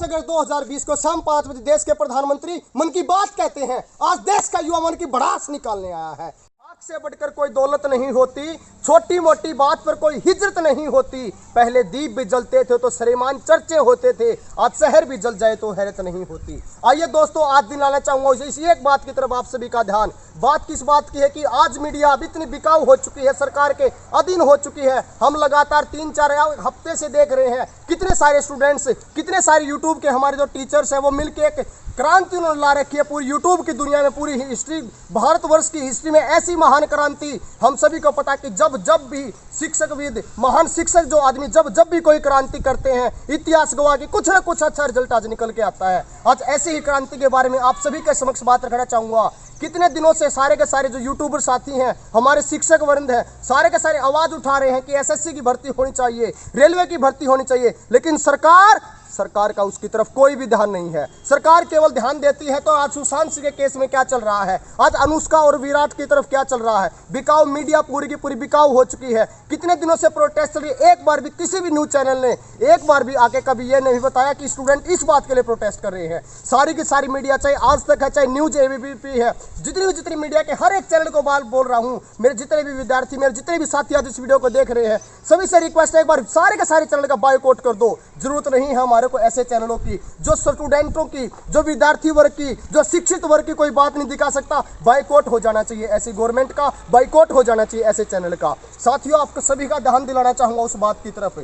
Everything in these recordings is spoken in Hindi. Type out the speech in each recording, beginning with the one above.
अगस्त 2020 को शाम 5 बजे देश के प्रधानमंत्री मन की बात कहते हैं। आज देश का युवा मन की भड़ास निकालने आया है। आग से बढ़कर कोई दौलत नहीं होती, छोटी मोटी बात पर कोई हिजरत नहीं होती। पहले दीप भी जलते थे तो श्रीमान चर्चे होते थे, आज शहर भी जल जाए तो हैरत नहीं होती। आइए दोस्तों, आज दिन लाना चाहूंगा इसी एक बात की तरफ आप सभी का ध्यान। बात किस बात की है कि आज मीडिया अब इतनी बिकाऊ हो चुकी है, सरकार के अधीन हो चुकी है। हम लगातार 3-4 हफ्ते से देख रहे हैं कितने सारे स्टूडेंट्स, कितने सारे यूट्यूब के हमारे जो टीचर्स हैं वो मिलकर एक क्रांति उन्होंने ला रखी है पूरी यूट्यूब की दुनिया में, पूरी हिस्ट्री, भारतवर्ष की हिस्ट्री में ऐसी महान क्रांति। हम सभी को पता कि जब भी शिक्षकविद, महान शिक्षक जो आदमी जब भी कोई क्रांति करते हैं, इतिहास गवाह की कुछ ना कुछ अच्छा रिजल्ट आज निकल के आता है। आज ऐसी ही क्रांति के बारे में आप सभी के समक्ष बात रखना चाहूंगा। कितने दिनों से सारे के सारे जो यूट्यूबर साथी हैं, हमारे शिक्षक वृंद हैं, सारे के सारे आवाज उठा रहे हैं कि एसएससी की भर्ती होनी चाहिए, रेलवे की भर्ती होनी चाहिए, लेकिन सरकार का उसकी तरफ कोई भी ध्यान नहीं है। सरकार केवल ध्यान देती है तो आज सुशांत सिंह के केस में क्या चल रहा है, आज अनुष्का और विराट की तरफ क्या चल रहा है। बिकाऊ मीडिया पूरी की पूरी बिकाऊ हो चुकी है। कितने दिनों से प्रोटेस्ट चल रही है, एक बार भी किसी भी न्यूज चैनल ने एक बार भी आके कभी ये नहीं बताया कि स्टूडेंट इस बात के लिए प्रोटेस्ट कर रहे हैं। सारी की सारी मीडिया, चाहे आज तक है, चाहे न्यूज एबीपी है, जितनी मीडिया के हर एक चैनल को बोल रहा हूँ, मेरे जितने भी विद्यार्थी, मेरे जितने भी साथी आज इस वीडियो को देख रहे हैं, सभी से रिक्वेस्ट है एक बार सारे के सारे चैनल का बायकॉट कर दो। जरूरत नहीं है हमारे को ऐसे चैनलों की जो स्टूडेंटों की, जो विद्यार्थी वर्ग की, जो शिक्षित वर्ग की कोई बात नहीं दिखा सकता। बायकॉट हो जाना चाहिए ऐसी गवर्नमेंट का, बायकॉट हो जाना चाहिए ऐसे चैनल का। साथियों, आपको सभी का ध्यान दिलाना चाहूंगा उस बात की तरफ।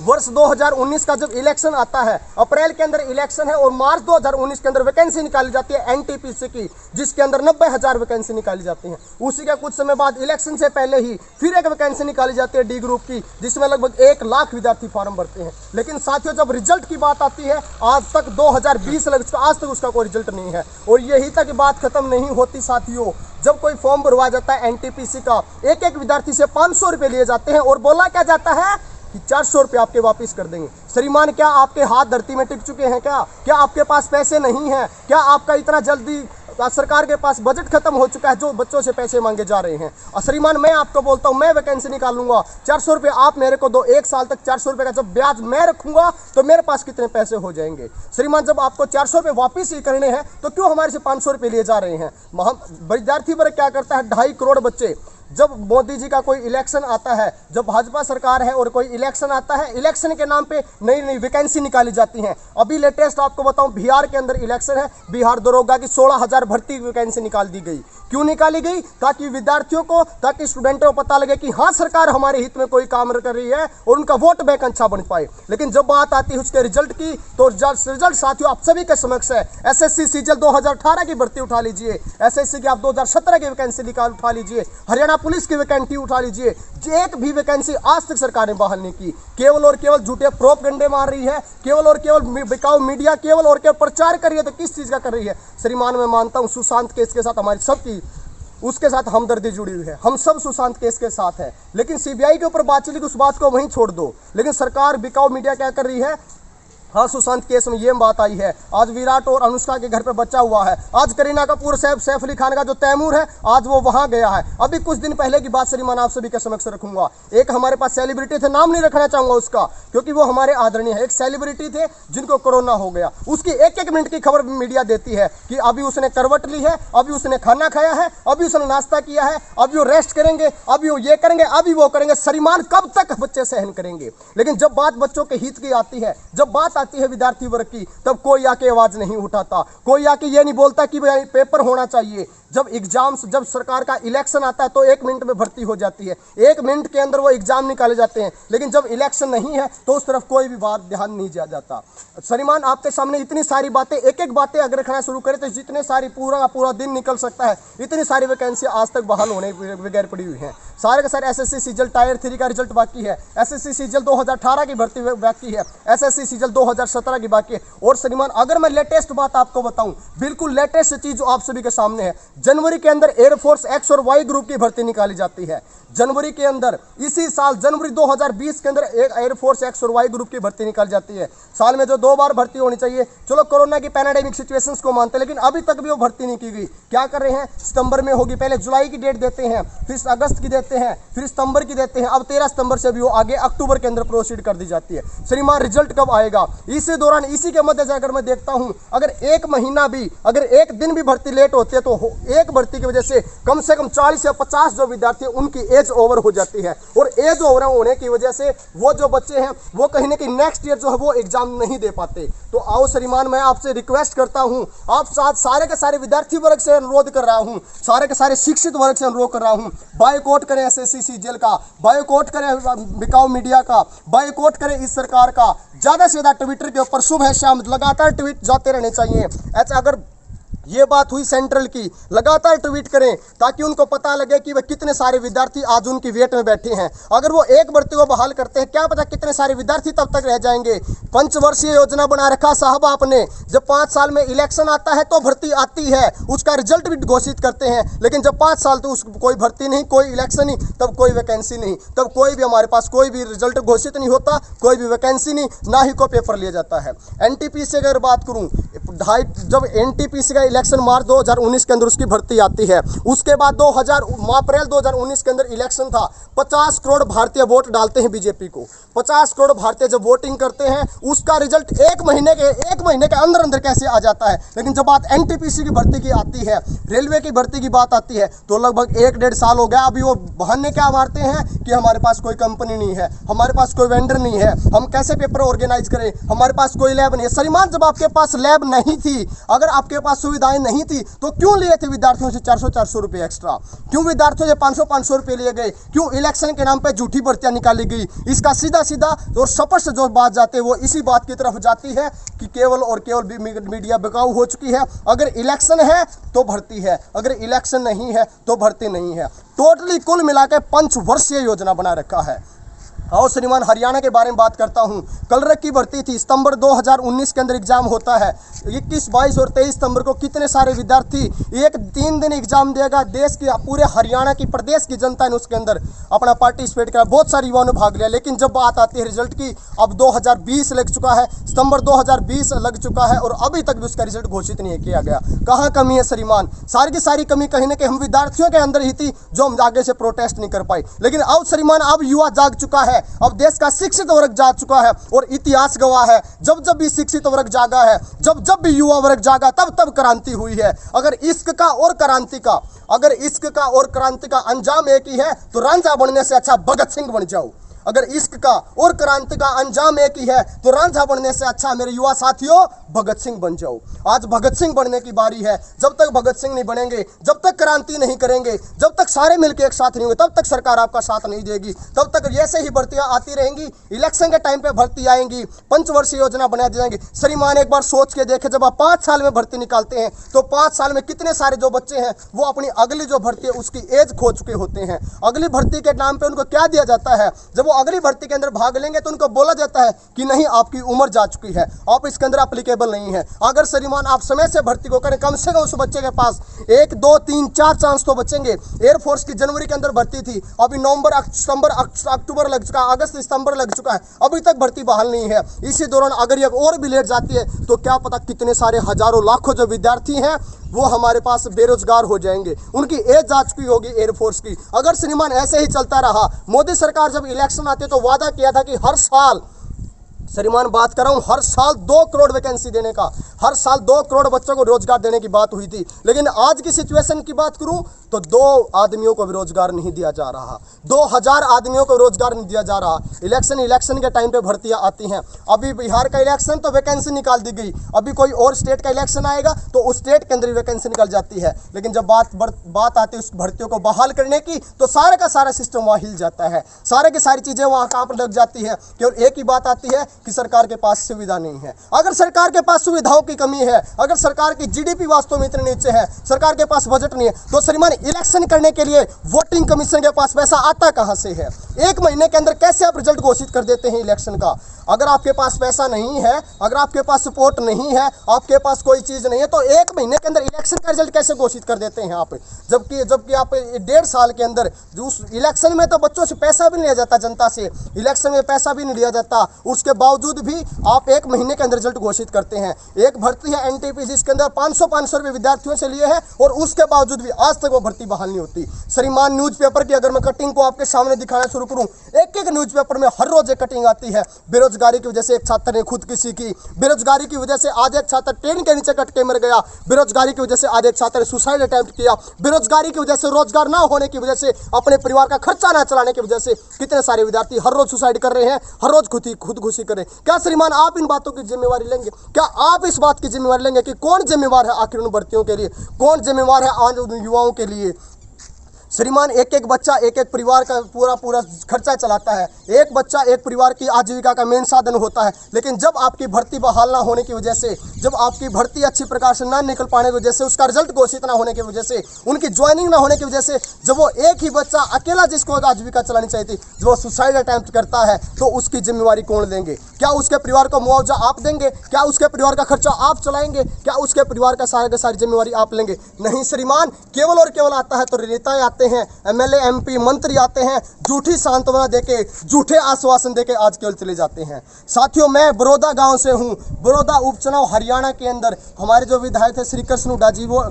वर्ष 2019 का जब इलेक्शन आता है, अप्रैल के अंदर इलेक्शन है और मार्च 2019 के अंदर वैकेंसी निकाली जाती है एनटीपीसी की, जिसके अंदर 90,000 वैकेंसी निकाली जाती है। उसी के कुछ समय बाद इलेक्शन से पहले ही फिर एक वैकेंसी निकाली जाती है डी ग्रुप की, जिसमें लगभग 1 लाख विद्यार्थी फॉर्म भरते हैं। लेकिन साथियों, जब रिजल्ट की बात आती है, आज तक 2020 लग चुका, आज तक उसका कोई रिजल्ट नहीं है। और यही तक बात खत्म नहीं होती साथियों, जब कोई फॉर्म भरवा जाता है एनटीपीसी का, एक विद्यार्थी से 500 रुपये लिए जाते हैं और बोला क्या जाता है कि 400 रुपये आपके वापस कर देंगे। श्रीमान, क्या आपके हाथ धरती में टिक चुके हैं? क्या आपके पास पैसे नहीं हैं? क्या आपका इतना जल्दी सरकार के पास बजट खत्म हो चुका है जो बच्चों से पैसे मांगे जा रहे हैं? और श्रीमान, मैं आपको बोलता हूं, मैं वैकेंसी निकालूंगा, 400 रुपये आप मेरे को दो, 1 साल तक 400 रुपये का जब ब्याज मैं रखूंगा तो मेरे पास कितने पैसे हो जाएंगे? श्रीमान, जब आपको 400 रुपये वापिस ही करने हैं तो क्यों हमारे से 500 रुपये लिए जा रहे हैं? विद्यार्थी वर्ग क्या करता है? 2.5 करोड़ बच्चे, जब मोदी जी का कोई इलेक्शन आता है, जब भाजपा सरकार है और कोई इलेक्शन आता है, इलेक्शन के नाम पे नई वैकेंसी निकाली जाती है। अभी लेटेस्ट आपको बताऊं, बिहार के अंदर इलेक्शन है, बिहार दरोगा की 16,000 भर्ती वैकेंसी निकाल दी गई। क्यों निकाली गई? ताकि विद्यार्थियों को, ताकि स्टूडेंटों को पता लगे कि हाँ, सरकार हमारे हित में कोई काम कर रही है और उनका वोट बैंक अच्छा बन पाए। लेकिन जब बात आती है उसके रिजल्ट की, तो रिजल्ट साथियों आप सभी के समक्ष है। एसएससी सीजल 2018 की भर्ती उठा लीजिए, एसएससी की आप 2017 की वैकेंसी निकाल उठा लीजिए, हरियाणा पुलिस की वैकेंसी उठा लीजिए, एक भी वैकेंसी आज तक सरकार ने बहाल नहीं की। केवल और केवल झूठे प्रोपगंडे मार रही है, केवल और केवल बिकाऊ मीडिया केवल और केवल प्रचार कर रही है। तो किस चीज का कर रही है? श्रीमान, मैं मानता हूं सुशांत केस के साथ हमारी सबकी उसके साथ हमदर्दी जुड़ी हुई है, हम सब सुशांत केस के साथ है, लेकिन सीबीआई के ऊपर बात चली कि उस बात को वहीं छोड़ दो। लेकिन सरकार, बिकाऊ मीडिया क्या कर रही है? हाँ, सुशांत केस में ये बात आई है, आज विराट और अनुष्का के घर पे बच्चा हुआ है, आज करीना कपूर, सैफ अली खान का जो तैमूर है, आज वो वहां गया है। अभी कुछ दिन पहले की बात श्रीमान आप सभी के समक्ष रखूंगा। एक हमारे पास सेलिब्रिटी थे, नाम नहीं रखना चाहूंगा उसका क्योंकि वो हमारे आदरणीय है, एक सेलिब्रिटी थे जिनको कोरोना हो गया। उसकी एक मिनट की खबर मीडिया देती है कि अभी उसने करवट ली है, अभी उसने खाना खाया है, अभी उसने नाश्ता किया है, अभी वो रेस्ट करेंगे, अभी वो ये करेंगे, अभी वो करेंगे। श्रीमान, कब तक बच्चे सहन करेंगे? लेकिन जब बात बच्चों के हित की आती है, जब बात आती है विद्यार्थी वर्ग की, तब कोई आके आवाज नहीं उठाता, कोई आके ये नहीं बोलता कि भाई पेपर होना चाहिए। जब एग्जाम्स, जब सरकार का इलेक्शन आता है तो 1 मिनट में भर्ती हो जाती है, 1 मिनट के अंदर वो एग्जाम निकाले जाते हैं। लेकिन जब इलेक्शन नहीं है तो उस तरफ कोई भी बात ध्यान नहीं दिया जाता। श्रीमान, आपके सामने इतनी सारी बातें, एक बातें अगर रखना शुरू करें तो जितने सारी पूरा दिन निकल सकता है। इतनी सारी वैकेंसी आज तक बहाल होने बगैर पड़ी हुई है। सारे के सारे एसएससी सीजल टायर 3 का रिजल्ट बाकी है, एसएससी सीजल 2018 की भर्ती बाकी है, एसएससी सीजल 2017 की बाकी है। और श्रीमान, अगर मैं लेटेस्ट बात आपको बताऊं, बिल्कुल लेटेस्ट चीज जो आप सभी के सामने है, जनवरी के अंदर एयरफोर्स एक्स और वाई ग्रुप की भर्ती निकाली जाती है। जनवरी के अंदर इसी साल जनवरी 2020 के अंदर एक एयरफोर्स एक्स और वाई ग्रुप की भर्ती निकाली जाती है। साल में जो 2 बार भर्ती होनी चाहिए, चलो कोरोना की पैंडेमिक सिचुएशंस को मानते हैं, लेकिन अभी तक भी वो भर्ती नहीं की गई। क्या कर रहे हैं, सितंबर में होगी, पहले जुलाई की डेट देते हैं, फिर अगस्त की देते हैं, फिर सितंबर की देते हैं, अब 13 सितंबर से भी वो आगे अक्टूबर के अंदर प्रोसीड कर दी जाती है। श्रीमान रिजल्ट कब आएगा? इसी दौरान इसी के मध्य जाकर मैं देखता हूं, अगर एक महीना भी, अगर एक दिन भी भर्ती लेट होती है तो एक भर्ती की वजह से कम 40 या 50 जो विद्यार्थी उनकी एज ओवर हो जाती है, और एज ओवर होने की वजह से वो जो बच्चे हैं वो कहीं ना कहीं नेक्स्ट ईयर जो है वो एग्जाम नहीं दे पाते। तो आओ श्रीमान, मैं आपसे रिक्वेस्ट करता हूं, आप सारे के सारे विद्यार्थी वर्ग से अनुरोध कर रहा हूं, सारे के सारे शिक्षित वर्ग से अनुरोध कर रहा हूं, बायकॉट करें एसएससी सीजीएल का, बायकॉट करें बिकाऊ मीडिया का, बायकॉट करें इस सरकार का। ज्यादा से ज्यादा ट्विटर के ऊपर सुबह शाम लगातार ट्वीट जाते रहने चाहिए। ऐसा अगर ये बात हुई सेंट्रल की, लगातार ट्वीट करें ताकि उनको पता लगे कि वे कितने सारे विद्यार्थी आज उनकी वेट में बैठे हैं। अगर वो एक भर्ती को बहाल करते हैं, क्या पता कितने सारे विद्यार्थी तब तक रह जाएंगे। पंचवर्षीय योजना बना रखा साहब आपने, जब 5 साल में इलेक्शन आता है तो भर्ती आती है, उसका रिजल्ट भी घोषित करते हैं, लेकिन जब 5 साल तो कोई भर्ती नहीं, कोई इलेक्शन नहीं, तब कोई वैकेंसी नहीं, तब कोई भी हमारे पास कोई भी रिजल्ट घोषित नहीं होता, कोई भी वैकेंसी नहीं, ना ही कोई पेपर लिया जाता है। एनटीपीसी अगर बात करूं, जब एनटीपीसी का इलेक्शन मार्च 2019 के अंदर उसकी भर्ती आती है, उसके बाद अप्रैल 2019 के अंदर इलेक्शन था। 50 करोड़ भारतीय वोट डालते हैं बीजेपी को, 50 करोड़ भारतीय जब वोटिंग करते हैं, उसका रिजल्ट एक महीने के अंदर अंदर कैसे आ जाता है। लेकिन जब बात एनटीपीसी की भर्ती की आती है, रेलवे की भर्ती की बात आती है, तो लगभग 1-1.5 साल हो गया। अभी वो बहाने क्या मारते हैं कि हमारे पास कोई कंपनी नहीं है, हमारे पास कोई वेंडर नहीं है, हम कैसे पेपर ऑर्गेनाइज करें, हमारे पास कोई लैब नहीं है। श्रीमान, जब आपके पास लैब नहीं थी, अगर आपके पास सुविधाएं नहीं थी, तो क्यों लिए थे विद्यार्थियों से 400 रुपए एक्स्ट्रा? क्यों विद्यार्थियों से 500 रुपए लिए गए? क्यों इलेक्शन के नाम पे झूठी भर्तियां निकाली गई? इसका सीधा सीधा और स्पष्ट जो बात जाती है वो इसी बात की तरफ जाती है कि केवल और केवल मीडिया बिकाऊ हो चुकी है। अगर इलेक्शन है तो भर्ती है, अगर इलेक्शन नहीं है तो भर्ती नहीं है। टोटली कुल मिलाकर पंचवर्षीय योजना बना रखा है। और श्रीमान, हरियाणा के बारे में बात करता हूं। कलरक की भर्ती थी, सितंबर 2019 के अंदर एग्जाम होता है। 21, 22 और 23 सितंबर को कितने सारे विद्यार्थी 3 दिन एग्जाम देगा। देश की पूरे हरियाणा की प्रदेश की जनता ने उसके अंदर अपना पार्टिसिपेट किया, बहुत सारे युवाओं ने भाग लिया। लेकिन जब बात आती है रिजल्ट की, अब 2020 लग चुका है, सितंबर 2020 लग चुका है और अभी तक भी उसका रिजल्ट घोषित नहीं किया गया। कहाँ कमी है श्रीमान? सारी की सारी कमी कहीं ना कहीं हम विद्यार्थियों के अंदर ही थी, जो हम आगे से प्रोटेस्ट नहीं कर पाए। लेकिन अब श्रीमान, अब युवा जाग चुका है, अब देश का शिक्षित वर्ग जाग चुका है और इतिहास गवाह है, जब जब भी शिक्षित वर्ग जागा है, जब जब भी युवा वर्ग जागा, तब तब क्रांति हुई है। अगर इश्क का और क्रांति का अंजाम एक ही है, तो रांझा बनने से अच्छा भगत सिंह बन जाओ। अगर इश्क का और क्रांति का अंजाम एक ही है, तो रांझा बनने से अच्छा मेरे युवा साथियों भगत सिंह बन जाओ। आज भगत सिंह बनने की बारी है। जब तक भगत सिंह नहीं बनेंगे, जब तक क्रांति नहीं करेंगे, जब तक सारे मिलकर एक साथ नहीं होंगे, तब तक सरकार आपका साथ नहीं देगी। तब तक ऐसे ही भर्तियां आती रहेंगी, इलेक्शन के टाइम पे भर्ती आएंगी, पंचवर्षीय योजना बना दी जाएंगी। श्रीमान, एक बार सोच के देखें, जब आप 5 साल में भर्ती निकालते हैं, तो 5 साल में कितने सारे जो बच्चे हैं वो अपनी अगली जो भर्ती है उसकी एज खो चुके होते हैं। अगली भर्ती के नाम पे उनको क्या दिया जाता है? जब वो अगली भर्ती के अंदर भाग लेंगे तो उनको बोला जाता है कि नहीं, आपकी उम्र जा चुकी है, आप इसके अंदर एप्लीकेबल नहीं है। अगर श्रीमान आप समय से भर्ती को करें, कम से कम उस बच्चे के पास 1, 2, 3, 4 चांस तो बचेंगे। एयरफोर्स की जनवरी के अंदर भर्ती थी, अभी नवंबर, सितंबर, अक्टूबर लग चुका है, अगस्त, सितंबर लग चुका है, अभी तक भर्ती बहाल नहीं है। इसी दौरान अगर ये और भी लेट जाती है तो क्या पता कितने सारे हजारों लाखों जो विद्यार्थी हैं वो हमारे पास बेरोजगार हो जाएंगे, उनकी एज जा चुकी होगी एयरफोर्स की। अगर श्रीमान ऐसे ही चलता रहा, मोदी सरकार जब इलेक्शन आते तो वादा किया था कि हर साल, श्रीमान बात कर रहा हूं, हर साल 2 करोड़ वैकेंसी देने का, हर साल 2 करोड़ बच्चों को रोजगार देने की बात हुई थी। लेकिन आज की सिचुएशन की बात करूं तो 2 आदमियों को भी रोजगार नहीं दिया जा रहा, 2000 आदमियों को रोजगार नहीं दिया जा रहा। इलेक्शन के टाइम पे भर्तियां आती हैं। अभी बिहार का इलेक्शन तो वैकेंसी निकाल दी गई, अभी कोई और स्टेट का इलेक्शन आएगा तो उस स्टेट के अंदर वैकेंसी निकल जाती है। लेकिन जब बात आती है उस भर्तियों को बहाल करने की, तो सारा का सारा सिस्टम वहाँ हिल जाता है, सारे की सारी चीजें वहाँ काम पर लग जाती है। केवल एक ही बात आती है कि सरकार के पास सुविधा नहीं है। अगर सरकार के पास सुविधाओं की कमी है, अगर सरकार की जीडीपी वास्तव में इतने नीचे है, सरकार के पास बजट नहीं है, तो श्रीमान इलेक्शन करने के लिए वोटिंग कमीशन के पास पैसा आता कहां से है? एक महीने के अंदर कैसे आप रिजल्ट घोषित कर देते हैं इलेक्शन का? अगर आपके पास पैसा नहीं है, अगर आपके पास सपोर्ट नहीं है, आपके पास कोई चीज नहीं है, तो एक महीने के अंदर इलेक्शन का रिजल्ट कैसे घोषित कर देते हैं आप? जबकि आप 1.5 साल के अंदर उस इलेक्शन में तो बच्चों से पैसा भी नहीं लिया जाता, जनता से इलेक्शन में पैसा भी नहीं लिया जाता, उसके बावजूद भी आप एक महीने के अंदर रिजल्ट घोषित करते हैं। एक भर्ती है एनटीपीसी, जिसके अंदर 500 रुपये विद्यार्थियों से लिए हैं और उसके बावजूद भी आज तक वो भर्ती बहाल नहीं होती। श्रीमान न्यूज़पेपर की अगर मैं कटिंग को आपके सामने दिखाना शुरू करूं, एक न्यूज़पेपर में हर रोज एक कटिंग आती है। बेरोजगारी की वजह से एक छात्र ने खुदकुशी की, बेरोजगारी की वजह से आज एक छात्र ट्रेन के नीचे कट के मर गया, बेरोजगारी की वजह से आज एक छात्र ने सुसाइड अटेम्प्ट किया, बेरोजगारी की वजह से, रोजगार ना होने की वजह से, अपने परिवार का खर्चा ना चलाने की वजह से कितने सारे विद्यार्थी हर रोज सुसाइड कर रहे हैं, हर रोज खुदकुशी कर रहे हैं। क्या श्रीमान आप इन बातों की जिम्मेवारी लेंगे? क्या आप इस बात की जिम्मेवारी लेंगे कि कौन जिम्मेवार है आखिर उन भर्तियों के लिए? कौन जिम्मेवार है आज उन युवाओं के लिए? श्रीमान एक बच्चा एक परिवार का पूरा खर्चा चलाता है। एक बच्चा एक परिवार की आजीविका का मेन साधन होता है। लेकिन जब आपकी भर्ती बहाल ना होने की वजह से, जब आपकी भर्ती अच्छी प्रकार से ना निकल पाने की वजह से, उसका रिजल्ट घोषित ना होने की वजह से, उनकी ज्वाइनिंग ना होने की वजह से, जब वो एक ही बच्चा अकेला जिसको आजीविका चलानी चाहिए थी, जब वो सुसाइड अटेम्प्ट करता है, तो उसकी जिम्मेवारी कौन लेंगे? क्या उसके परिवार को मुआवजा आप देंगे? क्या उसके परिवार का खर्चा आप चलाएंगे? क्या उसके परिवार का सारी जिम्मेवारी आप लेंगे? नहीं श्रीमान, केवल और केवल आता है तो नेताएं आते हैं, एमएलए एमपी मंत्री आते हैं, झूठी सांत्वना देके, झूठे आश्वासन देके आज केवल चले जाते हैं। साथियों, मैं बड़ौदा गांव से हूं। बड़ौदा उपचुनाव हरियाणा के अंदर हमारे जो विधायक थे श्री कृष्ण हुड्डा जी, वो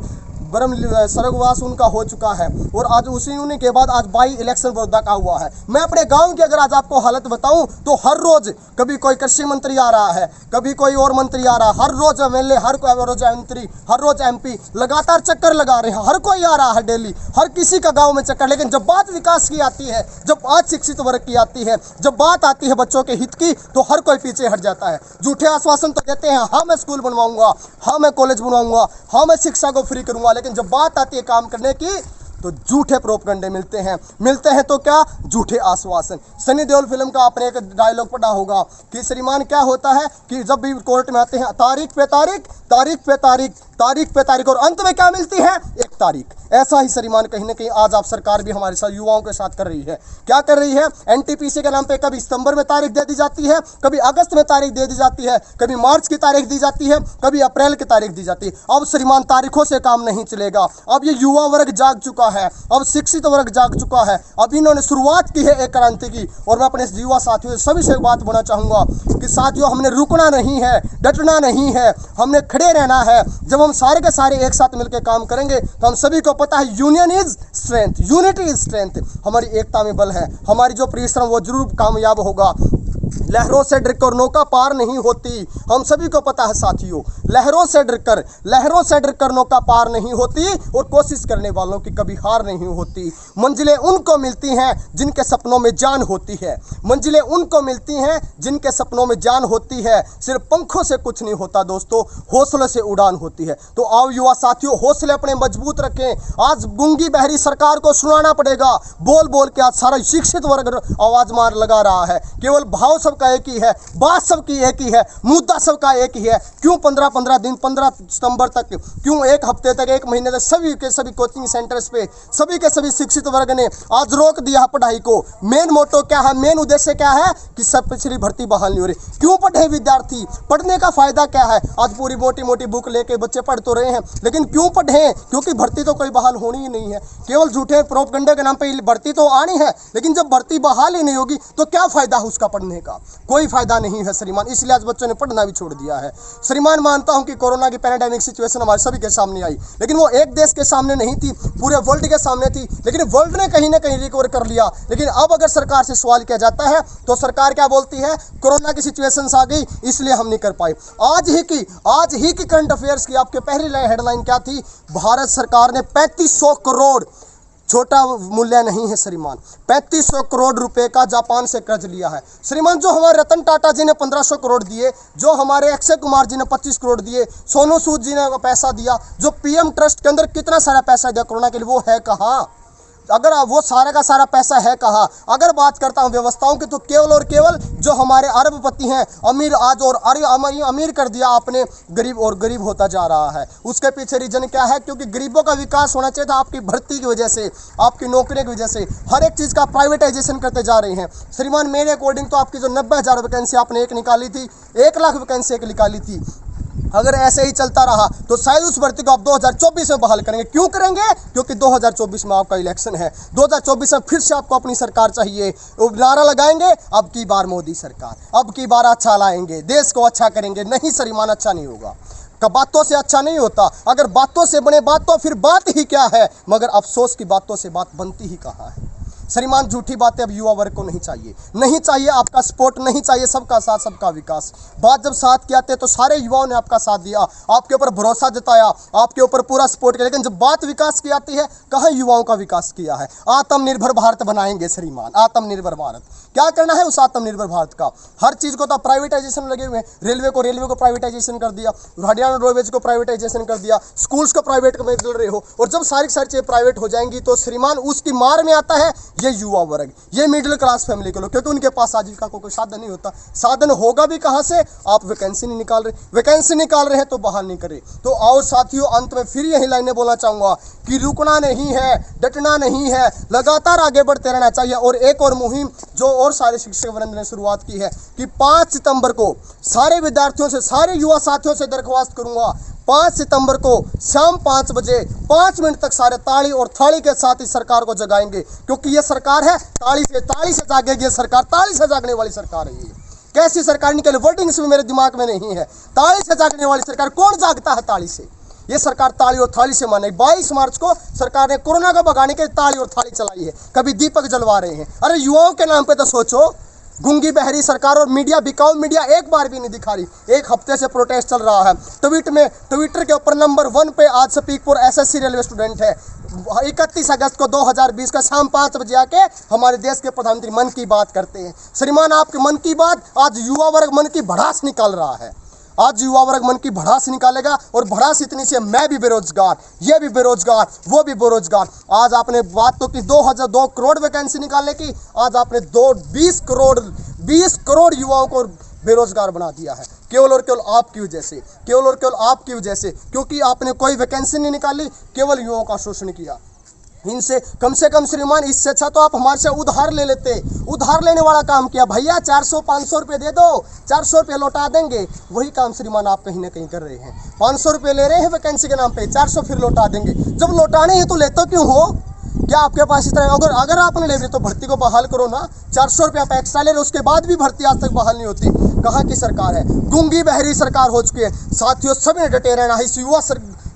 ब्रह्म स्वर्गवास उनका हो चुका है और आज उन्हीं के बाद आज बाई इलेक्शन बड़ौदा का हुआ है। मैं अपने गांव की अगर आज आपको हालत बताऊं तो हर रोज कभी कोई कृषि मंत्री आ रहा है, कभी कोई और मंत्री आ रहा है, हर रोज एमएलए, हर रोज मंत्री, हर रोज एमपी लगातार चक्कर लगा रहे हैं। हर कोई आ रहा है डेली, हर किसी का गाँव में चक्कर। लेकिन जब बात विकास की आती है, जब बात शिक्षित वर्ग की आती है, जब बात आती है बच्चों के हित की, तो हर कोई पीछे हट जाता है। झूठे आश्वासन तो देते हैं, हाँ मैं स्कूल बनवाऊंगा, हाँ मैं कॉलेज बनवाऊंगा, हाँ मैं शिक्षा को फ्री करूंगा, लेकिन जब बात आती है काम करने की तो झूठे प्रोपगंडे मिलते हैं तो क्या झूठे आश्वासन। सनी देओल फिल्म का आपने एक डायलॉग पढ़ा होगा कि श्रीमान क्या होता है कि जब भी कोर्ट में आते हैं तारीख पे तारीख, तारीख पे तारीख, तारीख पे तारीख, और अंत में क्या मिलती है? एक तारीख। ऐसा ही श्रीमान कहीं ना कहीं आज आप सरकार भी हमारे साथ युवाओं के साथ कर रही है। क्या कर रही है? एनटीपीसी के नाम पे कभी सितंबर में तारीख दे दी जाती है, कभी अगस्त में तारीख दे दी जाती है, कभी मार्च की तारीख दी जाती है, कभी अप्रैल की तारीख दी जाती है। अब श्रीमान तारीखों से काम नहीं चलेगा। अब ये युवा वर्ग जाग चुका है, अब शिक्षित वर्ग जाग चुका है। अब इन्होंने शुरुआत की है एक क्रांति की। और मैं अपने युवा साथियों से सभी से एक बात बोलना चाहूंगा कि साथियों, हमने रुकना नहीं है, डटना नहीं है, हमने खड़े रहना है। जब हम सारे के सारे एक साथ मिलकर काम करेंगे तो हम सभी को पता है union is strength, unity is strength. हमारी एकता में बल है, हमारी जो परिश्रम वो जरूर कामयाब होगा। लहरों से डरकर नौका पार नहीं होती, हम सभी को पता है साथियों। लहरों से डरकर नौका पार नहीं होती और कोशिश करने वालों की कभी हार नहीं होती। मंजिलें उनको मिलती हैं जिनके सपनों में जान होती है, मंजिलें उनको मिलती हैं जिनके सपनों में जान होती है। सिर्फ पंखों से कुछ नहीं होता दोस्तों, हौसलों से उड़ान होती है। तो आओ युवा साथियों, हौसले अपने मजबूत रखें। आज गूंगी बहरी सरकार को सुनाना पड़ेगा। बोल बोल के आज सारा शिक्षित वर्ग आवाज मार लगा रहा है। केवल भाव सबका एक ही है, बात सबकी एक ही है, मुद्दा सबका एक ही है। क्यों 15 दिन, 15 सितंबर तक, क्यों एक हफ्ते तक, एक महीने तक सभी के सभी कोचिंग सेंटर्स पे सभी के सभी शिक्षित वर्ग ने आज रोक दिया पढ़ाई को। मेन मोटो क्या है, मेन उद्देश्य क्या है कि सब पिछली भर्ती बहाल नहीं हो रही। क्यों पढ़े विद्यार्थी? पढ़ने का फायदा क्या है? आज पूरी मोटी मोटी बुक लेके बच्चे पढ़ तो रहे हैं, लेकिन क्यों पढ़े? क्योंकि भर्ती तो कोई बहाल होनी ही नहीं है। केवल झूठे प्रोपगंडे के नाम पे भर्ती तो आनी है, लेकिन जब भर्ती बहाल ही नहीं होगी तो क्या फायदा है उसका पढ़ने का? कोई फायदा नहीं है श्रीमान। इसलिए आज बच्चों ने पढ़ना भी छोड़ दिया है। श्रीमान, मानता हूं कि कोरोना की पैंडेमिक सिचुएशन हमारे सभी के सामने आई, लेकिन वो एक देश के सामने नहीं थी, पूरे वर्ल्ड के सामने थी। लेकिन वर्ल्ड ने कहीं ना कहीं रिकवर कर लिया। लेकिन अब अगर सरकार से सवाल किया जाता है तो सरकार क्या बोलती है? कोरोना की सिचुएशन आ गई इसलिए हम नहीं कर पाए। आज ही की करंट अफेयर्स की आपके पहली हेडलाइन क्या थी? भारत सरकार ने 3500 करोड़, छोटा मूल्य नहीं है श्रीमान, 3500 करोड़ रुपए का जापान से कर्ज लिया है। श्रीमान, जो हमारे रतन टाटा जी ने 1500 करोड़ दिए, जो हमारे अक्षय कुमार जी ने 25 करोड़ दिए, सोनू सूद जी ने पैसा दिया, जो पीएम ट्रस्ट के अंदर कितना सारा पैसा दिया कोरोना के लिए, वो है कहाँ? अगर वो सारा का सारा पैसा है कहाँ। अगर बात करता हूँ व्यवस्थाओं की, तो केवल और केवल जो हमारे अरबपति हैं, अमीर आज और अमीर कर दिया आपने, गरीब और गरीब होता जा रहा है। उसके पीछे रीजन क्या है? क्योंकि गरीबों का विकास होना चाहिए था आपकी भर्ती की वजह से, आपकी नौकरी की वजह से। हर एक चीज़ का प्राइवेटाइजेशन करते जा रहे हैं। श्रीमान मेरे अकॉर्डिंग तो आपकी जो 90,000 वैकेंसी आपने एक निकाली थी, 1 लाख वैकेंसी एक निकाली थी, अगर ऐसे ही चलता रहा तो शायद उस भर्ती को आप 2024 में बहाल करेंगे। क्यों करेंगे? क्योंकि 2024 में आपका इलेक्शन है। 2024 में फिर से आपको अपनी सरकार चाहिए। नारा लगाएंगे अब की बार मोदी सरकार, अब की बार अच्छा लाएंगे, देश को अच्छा करेंगे। नहीं श्रीमान, अच्छा नहीं होगा। बातों से अच्छा नहीं होता। अगर बातों से बने बात तो फिर बात ही क्या है, मगर अफसोस की बातों से बात बनती ही कहाँ है। श्रीमान झूठी बातें अब युवा वर्ग को नहीं चाहिए, नहीं चाहिए आपका सपोर्ट, नहीं चाहिए सबका साथ सबका विकास। बात जब साथ की आते तो सारे युवाओं ने आपका साथ दिया, आपके ऊपर भरोसा जताया, आपके ऊपर पूरा सपोर्ट किया। लेकिन जब बात विकास की आती है, कहाँ युवाओं का विकास किया है? आत्मनिर्भर भारत बनाएंगे श्रीमान, आत्मनिर्भर भारत। क्या करना है उस आत्मनिर्भर भारत का? हर चीज़ को तो प्राइवेटाइजेशन लगे हुए हैं। रेलवे को प्राइवेटाइजेशन कर दिया, हरियाणा रोडवेज को प्राइवेटाइजेशन कर दिया, स्कूल्स को प्राइवेट में चल रहे हो। और जब सारी चीज़ें प्राइवेट हो जाएंगी तो श्रीमान उसकी मार में आता है ये युवा वर्ग, ये मिडिल क्लास फैमिली के लोग, क्योंकि उनके पास आजीविका को कोई साधन नहीं होता। साधन होगा भी कहां से? आप वैकेंसी नहीं निकाल रहे, वैकेंसी निकाल रहे हैं तो बहाल नहीं करे। तो आओ साथियों, अंत में फिर यही लाइनें बोलना चाहूंगा कि रुकना नहीं है, डटना नहीं है, लगातार आगे बढ़ते रहना चाहिए। और एक और मुहिम जो और सारे शिक्षक वृंद ने शुरुआत की है कि 5 सितंबर को सारे विद्यार्थियों से, सारे युवा साथियों से दरख्वास्त करूंगा, 5 सितंबर को शाम 5 बजे 5 मिनट तक सारे ताली और थाली के साथ इस सरकार को जगाएंगे। क्योंकि ये सरकार है ताली से जागेगी। ये सरकार ताली से जागने वाली सरकार है। ये कैसी सरकार निकले, वर्डिंग्स भी मेरे दिमाग में नहीं है। ताली से जागने वाली सरकार, कौन जागता है ताली से? ये सरकार ताली और थाली से माने। 22 मार्च को सरकार ने कोरोना को भगाने के लिए ताली और थाली चलाई है, कभी दीपक जलवा रहे हैं। अरे युवाओं के नाम पे तो सोचो। गुंगी बहरी सरकार और मीडिया, बिकाऊ मीडिया एक बार भी नहीं दिखा रही। 1 हफ्ते से प्रोटेस्ट चल रहा है। ट्विटर के ऊपर नंबर 1 पे आज speak for SSC railway student है। 31 अगस्त को 2020 का शाम 5 बजे आके हमारे देश के प्रधानमंत्री मन की बात करते हैं। श्रीमान आपके मन की बात, आज युवा वर्ग मन की भड़ास निकाल रहा है। आज युवा वर्ग मन की भड़ास निकालेगा। और भड़ास इतनी सी है, मैं भी बेरोजगार, ये भी बेरोजगार, वो भी बेरोजगार। आज आपने बात तो की 2 करोड़ वैकेंसी निकालने की, आज आपने 20 करोड़ युवाओं को बेरोजगार बना दिया है। केवल और केवल आपकी वजह से, केवल और केवल आपकी वजह से, क्योंकि आपने कोई वैकेंसी नहीं निकाली, केवल युवाओं का शोषण किया। इनसे कम से कम श्रीमान, इससे अच्छा तो आप हमारे से उधार ले लेते। उधार लेने वाला काम किया। भैया 400-500 रुपये दे दो, 400 रुपये लौटा देंगे। वही काम श्रीमान आप कहीं ना कहीं कर रहे हैं। 500 रुपये ले रहे हैं वैकेंसी के नाम पे, 400 फिर लौटा देंगे। जब लौटाने हैं तो लेते क्यों हो? क्या आपके पास इतना? अगर आपने ले लिया तो भर्ती को बहाल करो ना। 400 रुपये आप एक्स्ट्रा ले रहे, उसके बाद भी भर्ती आज तक बहाल नहीं होती। कहाँ की सरकार है? गूंगी बहरी सरकार हो चुकी है। साथियों सभी ने डटे रहना है। इस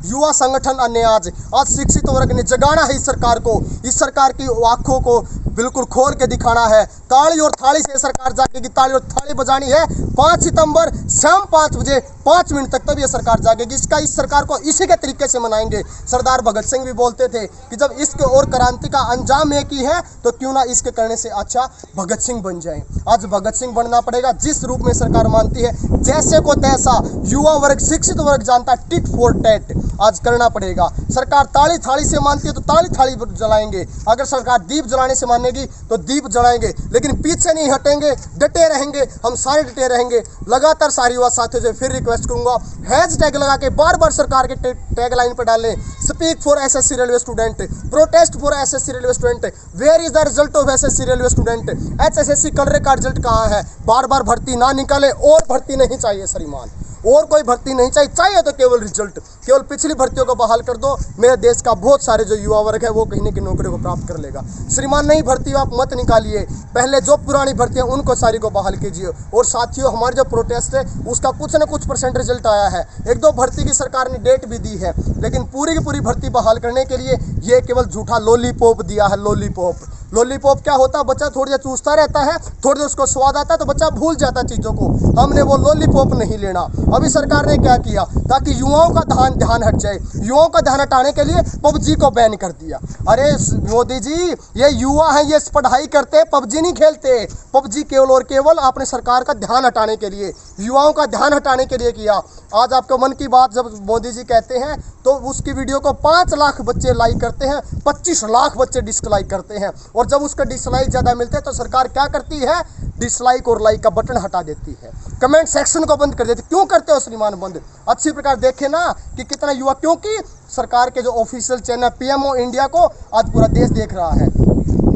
युवा संगठन अन्य आज शिक्षित वर्ग ने जगाना है इस सरकार को। इस सरकार की आंखों को बिल्कुल खोल के दिखाना है। ताली और थाली से सरकार जागेगी, ताली और थाली बजानी है। 5 सितंबर शाम 5 बजे 5 मिनट तक तब ये सरकार जागेगी। इस सरकार को इसी के तरीके से मनाएंगे। सरदार भगत सिंह भी बोलते थे कि जब इश्क और क्रांति का अंजाम एक ही है तो क्यों ना इश्क करने से अच्छा भगत सिंह बन जाए। आज भगत सिंह बनना पड़ेगा। जिस रूप में सरकार मानती है, जैसे को तैसा युवा वर्ग, शिक्षित वर्ग जानता है, टिट फॉर टैट आज करना पड़ेगा। सरकार ताली थाली से मानती है तो ताली थाली जलाएंगे। अगर सरकार दीप जलाने से मानेगी तो दीप जलाएंगे, लेकिन पीछे नहीं हटेंगे, डटे रहेंगे। हम सारे डटे रहेंगे। लगातार सारी युवा साथियों से फिर रिक्वेस्ट करूंगा, हैशटैग लगा के बार बार सरकार के टैग लाइन पर डालें। Speak for SSC railway student, protest for SSC railway student, where is the result of SSC railway student. HSSC कलरे का रिजल्ट कहाँ है? बार बार भर्ती ना निकाले, और भर्ती नहीं चाहिए श्रीमान, और कोई भर्ती नहीं चाहिए तो केवल रिजल्ट, केवल पिछली भर्तियों को बहाल कर दो। मेरे देश का बहुत सारे जो युवा वर्ग है वो कहीं न कहीं नौकरी को प्राप्त कर लेगा। श्रीमान नई भर्ती आप मत निकालिए, पहले जो पुरानी भर्तियां उनको सारी को बहाल कीजिए। और साथियों हमारी जो प्रोटेस्ट है उसका कुछ न कुछ % रिजल्ट आया है। 1-2 भर्ती की सरकार ने डेट भी दी है, लेकिन पूरी की पूरी भर्ती बहाल करने के लिए ये केवल झूठा लॉलीपॉप दिया है। लॉलीपॉप क्या होता है? बच्चा थोड़ी देर चूसता रहता है, थोड़ी देर उसको स्वाद आता है तो बच्चा भूल जाता है चीज़ों को। हमने वो लॉलीपॉप नहीं लेना। अभी सरकार ने क्या किया? ताकि युवाओं का ध्यान हट जाए। युवाओं का ध्यान हटाने के लिए पबजी को बैन कर दिया। अरे मोदी जी, ये युवा हैं, ये पढ़ाई करते, पबजी नहीं खेलते। पबजी केवल और केवल आपने सरकार का ध्यान हटाने के लिए, युवाओं का ध्यान हटाने के लिए किया। आज आपको मन की बात जब मोदी जी कहते हैं तो उसकी वीडियो को 5 लाख बच्चे लाइक करते हैं, 25 लाख बच्चे डिसलाइक करते हैं। और जब उसका डिसलाइक ज़्यादा मिलते हैं तो सरकार क्या करती है? डिसलाइक और लाइक का बटन हटा देती है, कमेंट सेक्शन को बंद कर देती है। क्यों करते हो श्रीमान बंद? अच्छी प्रकार देखे ना कि कितना युवा, क्योंकि सरकार के जो ऑफिशियल चैनल पीएमओ इंडिया को आज पूरा देश देख रहा है,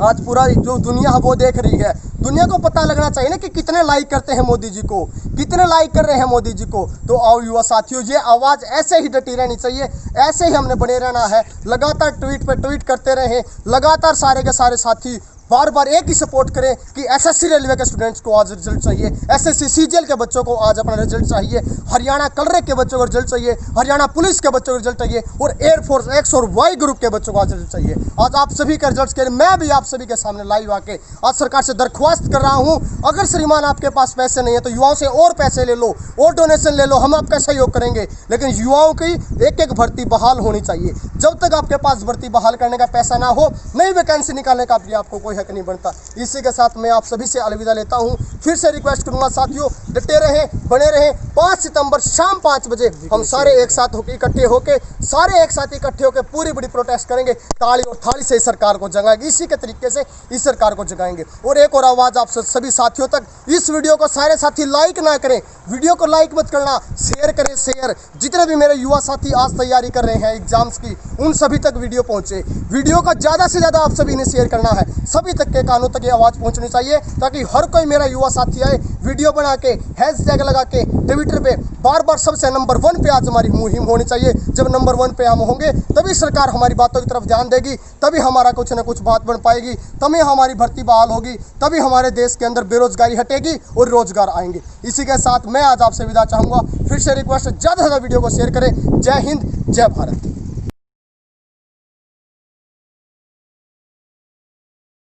आज पूरा जो दुनिया है वो देख रही है। दुनिया को पता लगना चाहिए ना कि कितने लाइक करते हैं मोदी जी को, कितने लाइक कर रहे हैं मोदी जी को। तो आओ युवा साथियों, ये आवाज़ ऐसे ही डटी रहनी चाहिए, ऐसे ही हमने बने रहना है। लगातार ट्वीट पे ट्वीट करते रहें, लगातार सारे के सारे साथी बार बार एक ही सपोर्ट करें कि एसएससी रेलवे के स्टूडेंट्स को आज रिजल्ट चाहिए, एसएससी सीजीएल के बच्चों को आज अपना रिजल्ट चाहिए, हरियाणा कलरे के बच्चों को रिजल्ट चाहिए, हरियाणा पुलिस के बच्चों को रिजल्ट चाहिए, और एयरफोर्स एक्स और वाई ग्रुप के बच्चों को आज रिजल्ट चाहिए। आज आप सभी का रिजल्ट के लिए मैं भी आप सभी के सामने लाइव आके आज सरकार से दरख्वास्त कर रहा हूँ, अगर श्रीमान आपके पास पैसे नहीं है तो युवाओं से और पैसे ले लो, और डोनेशन ले लो, हम आपका सहयोग करेंगे। लेकिन युवाओं की एक एक भर्ती बहाल होनी चाहिए। जब तक आपके पास भर्ती बहाल करने का पैसा ना हो, नई वैकेंसी निकालने का भी आपको कोई हक नहीं बनता। इसी के साथ मैं आप सभी से अलविदा लेता हूं। फिर से रिक्वेस्ट करूंगा साथियों, डटे रहें, बने रहें। 5 सितंबर शाम 5 बजे हम सारे एक साथ होकर इकट्ठे होकर पूरी बड़ी प्रोटेस्ट करेंगे। ताली और थाली से इस सरकार को जगाएंगे, इसी के तरीके से इस सरकार को जगाएंगे। और एक और आवाज़ आप सभी साथियों तक, इस वीडियो को सारे साथी लाइक ना करें, वीडियो को लाइक मत करना, शेयर करें, शेयर। जितने भी मेरे युवा साथी आज तैयारी कर रहे हैं एग्जाम्स की, उन सभी तक वीडियो पहुंचे। वीडियो का ज़्यादा से ज़्यादा आप सभी ने शेयर करना है, सभी तक के कानों तक ये आवाज़ पहुंचनी चाहिए, ताकि हर कोई मेरा युवा साथी आए, वीडियो बना के हैशटैग लगा के ट्विटर पे बार बार सबसे नंबर 1 पे आज हमारी मुहिम होनी चाहिए। जब नंबर 1 पे हम होंगे तभी सरकार हमारी बातों की तरफ ध्यान देगी, तभी हमारा कुछ ना कुछ बात बन पाएगी, तभी हमारी भर्ती बहाल होगी, तभी हमारे देश के अंदर बेरोजगारी हटेगी और रोजगार आएंगे। इसी के साथ मैं आज आपसे विदा चाहूँगा। फिर से रिक्वेस्ट, ज़्यादा से ज़्यादा वीडियो को शेयर करें। जय हिंद, जय भारत।